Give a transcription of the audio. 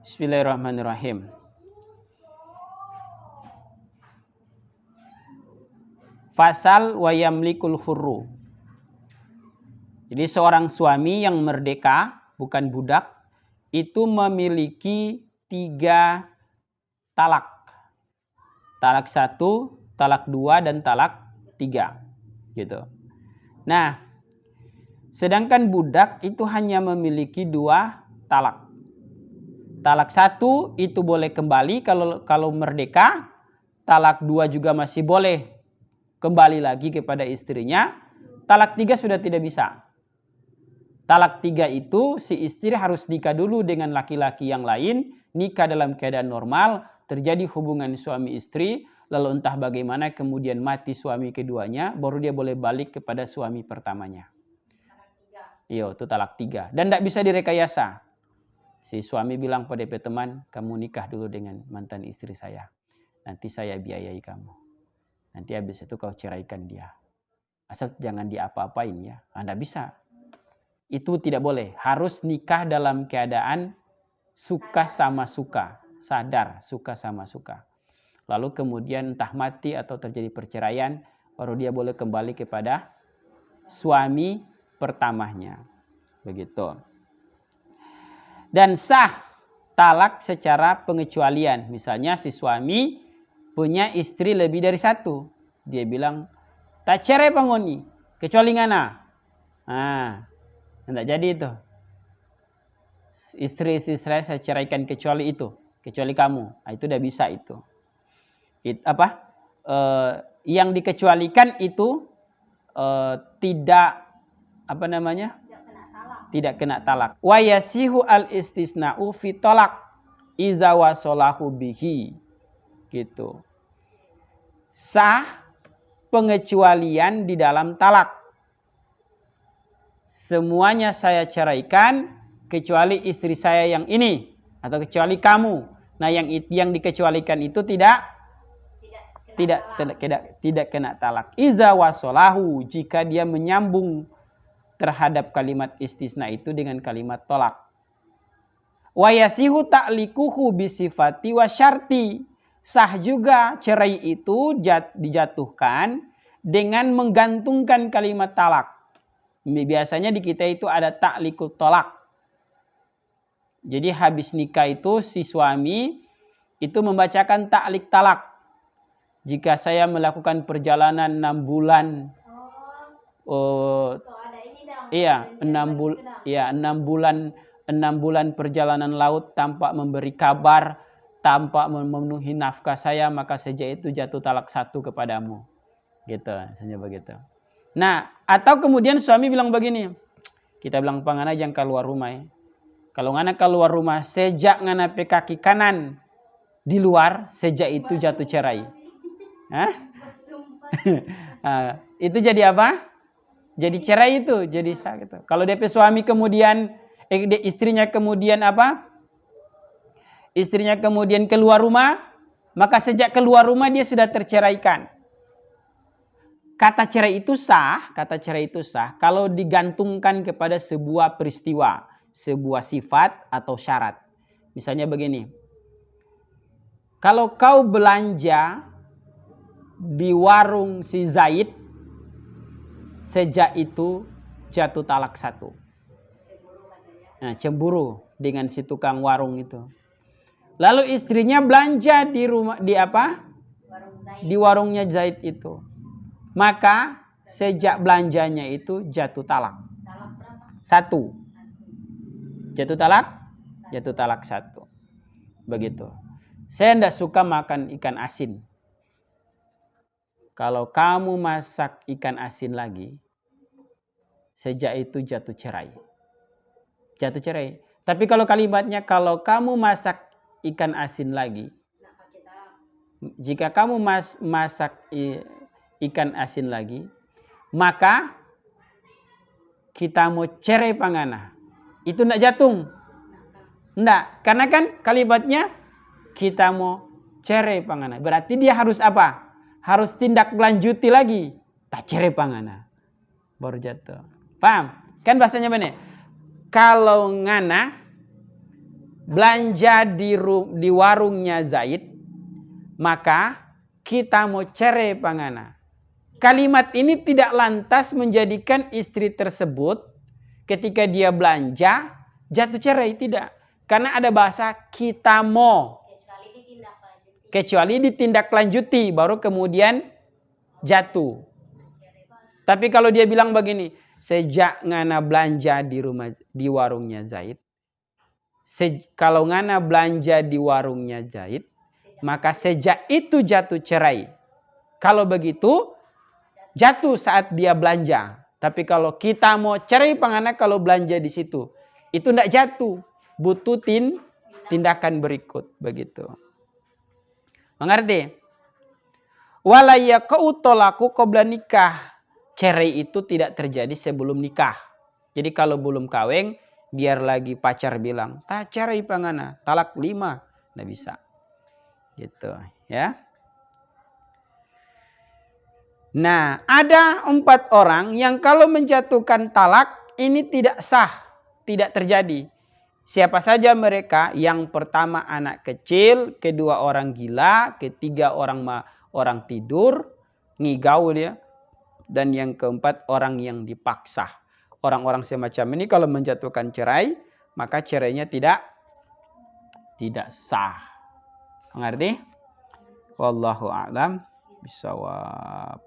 Bismillahirrahmanirrahim. Fasal wa yamlikul hurru. Jadi seorang suami yang merdeka, bukan budak, itu memiliki 3 talak. Talak 1, talak 2, dan talak 3. Gitu. Nah, sedangkan budak itu hanya memiliki 2 talak. Talak 1 itu boleh kembali kalau merdeka. Talak 2 juga masih boleh kembali lagi kepada istrinya. Talak 3 sudah tidak bisa. Talak 3 itu si istri harus nikah dulu dengan laki-laki yang lain. Nikah dalam keadaan normal. Terjadi hubungan suami istri. Lalu entah bagaimana kemudian mati suami keduanya. Baru dia boleh balik kepada suami pertamanya. Iya, itu talak 3. Dan tidak bisa direkayasa. Si suami bilang pada teman, kamu nikah dulu dengan mantan istri saya. Nanti saya biayai kamu. Nanti habis itu kau ceraikan dia. Asal jangan diapa-apain ya. Anda bisa. Itu tidak boleh. Harus nikah dalam keadaan suka sama suka. Sadar, suka sama suka. Lalu kemudian entah mati atau terjadi perceraian, baru dia boleh kembali kepada suami pertamanya. Begitu. Dan sah talak secara pengecualian. Misalnya si suami punya istri lebih dari 1. Dia bilang, tak cerai pangoni, kecuali ngana. Nah, tidak jadi itu. Istri-istri saya ceraikan kecuali itu. Kecuali kamu. Nah, itu udah bisa itu. Yang dikecualikan itu tidak tidak kena talak. Wa yasihu al istisna'u fi talak iza wasolahu bihi. Gitu. Sah pengecualian di dalam talak. Semuanya saya ceraikan kecuali istri saya yang ini atau kecuali kamu. Nah, yang dikecualikan itu tidak kena talak. Iza wasolahu, jika dia menyambung terhadap kalimat istisna itu dengan kalimat tolak. Wa yasihu ta'likuhu bisifati wa syarti. Sah juga cerai itu dijatuhkan dengan menggantungkan kalimat talak. Biasanya di kita itu ada ta'likut tolak. Jadi habis nikah itu si suami itu membacakan ta'lik talak. Jika saya melakukan perjalanan 6 bulan. Iya, 6 bulan perjalanan laut tanpa memberi kabar, tanpa memenuhi nafkah saya, maka sejak itu jatuh talak 1 kepadamu. Gitu, misalnya begitu. Nah, atau kemudian suami bilang begini. Kita bilang pangana jangan keluar rumah ya. Kalau ngana keluar rumah, sejak ngana pe kaki kanan di luar, sejak itu jatuh cerai. Hah? Itu jadi apa? Jadi cerai itu, jadi sah gitu. Kalau DP suami kemudian istrinya kemudian apa? Istrinya kemudian keluar rumah, maka sejak keluar rumah dia sudah terceraikan. Kata cerai itu sah kalau digantungkan kepada sebuah peristiwa, sebuah sifat atau syarat. Misalnya begini. Kalau kau belanja di warung si Zaid, sejak itu jatuh talak 1. Nah, cemburu dengan si tukang warung itu. Lalu istrinya belanja di rumah di warungnya Zaid itu. Maka sejak belanjanya itu jatuh talak. 1. Jatuh talak 1. Begitu. Saya tidak suka makan ikan asin. Kalau kamu masak ikan asin lagi, sejak itu jatuh cerai. Jatuh cerai. Tapi kalau kalimatnya, kalau kamu masak ikan asin lagi, jika kamu masak ikan asin lagi, maka kita mau cerai pangana. Itu tidak jatung. Tidak. Karena kan kalimatnya kita mau cerai pangana. Berarti dia harus apa? Harus tindak lanjuti lagi. Tak cerai pangana. Baru jatuh. Paham? Kan bahasanya benar. Kalau ngana belanja di warungnya Zaid, maka kita mau cerai pangana. Kalimat ini tidak lantas menjadikan istri tersebut ketika dia belanja jatuh cerai, tidak. Karena ada bahasa kita mau. Kecuali ditindaklanjuti baru kemudian jatuh. Tapi kalau dia bilang begini, sejak ngana belanja di warungnya Zaid, kalau ngana belanja di warungnya Zaid, maka sejak itu jatuh cerai. Kalau begitu jatuh saat dia belanja. Tapi kalau kita mau cerai pangana kalau belanja di situ, itu tidak jatuh, butuh tindakan berikut begitu. Mengerti? Walaya kautolaku qabla nikah. Cerai itu tidak terjadi sebelum nikah. Jadi kalau belum kawin, biar lagi pacar bilang, tak cerai pangana, talak 5, nggak bisa. Gitu, ya. Nah, ada 4 orang yang kalau menjatuhkan talak ini tidak sah, tidak terjadi. Siapa saja mereka? Yang pertama anak kecil, kedua orang gila, ketiga orang tidur, ngigau dia, dan yang keempat orang yang dipaksa. Orang-orang semacam ini kalau menjatuhkan cerai, maka cerainya tidak sah. Mengerti? Wallahu a'lam bishawab.